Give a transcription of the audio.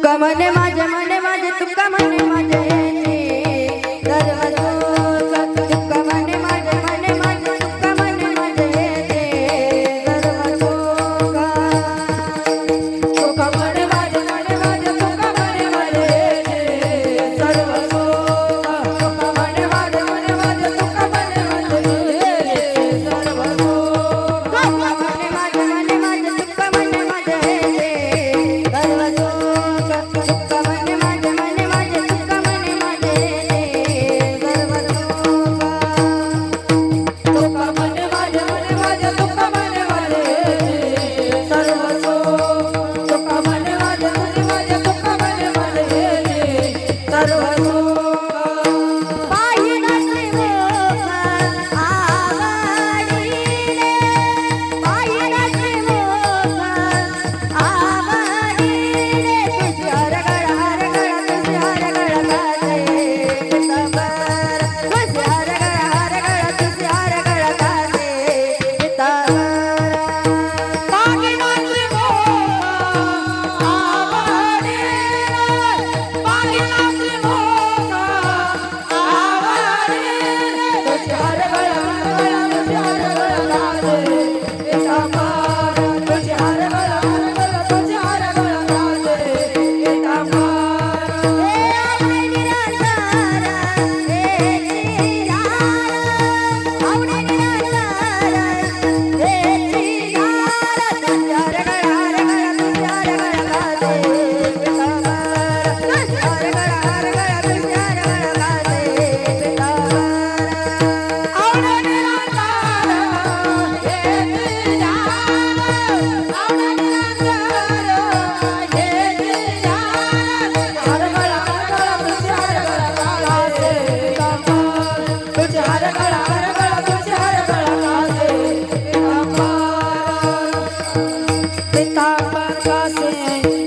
तुका मने माझे तुका मने माझे सर्व सुख तुका मने माझे तुका मने माझे सर्व सुख तुका मने माझे तुका मने माझे सर्व सुख तुका मने माझे तुका मने माझे सर्व सुख तुका मने माझे तुका मने माझे सर्व सुख तुका मने माझे तुका मने माझे सर्व सुख तुका मने माझे तुका मने माझे सर्व सुख तुका मने माझे तुका मने माझे सर्व सुख पाहिलाचे मोह आवडीने पाहिलाचे मोह आवडीने तुझी हर गळा तुझी हर गळा गाते पितांबर तुझी हर गळा तुझी हर गळा गाते पितांबर पाहिलाचे मोह आवडीने पाहिलाचे मोह आवडीने तुझी हर गळा तुझी हर गळा गाते पितांबर तुझी हर गळा तुझी हर गळा गाते पितांबर हे आवडे निराधार हे जियार आवडे निराधार हे जियार तुझी हर गळा तुझी हर गळा गाते पितांबर तुझी हर गळा तुझी हर गळा गाते पितांबर आवडे निराधार हे जियार आवडे निराधार हे जियार हर गळा तुझी हर गळा गाते पितांबर तुझी हर गळा तुझी हर गळा गाते पितांबर पितांबर गाते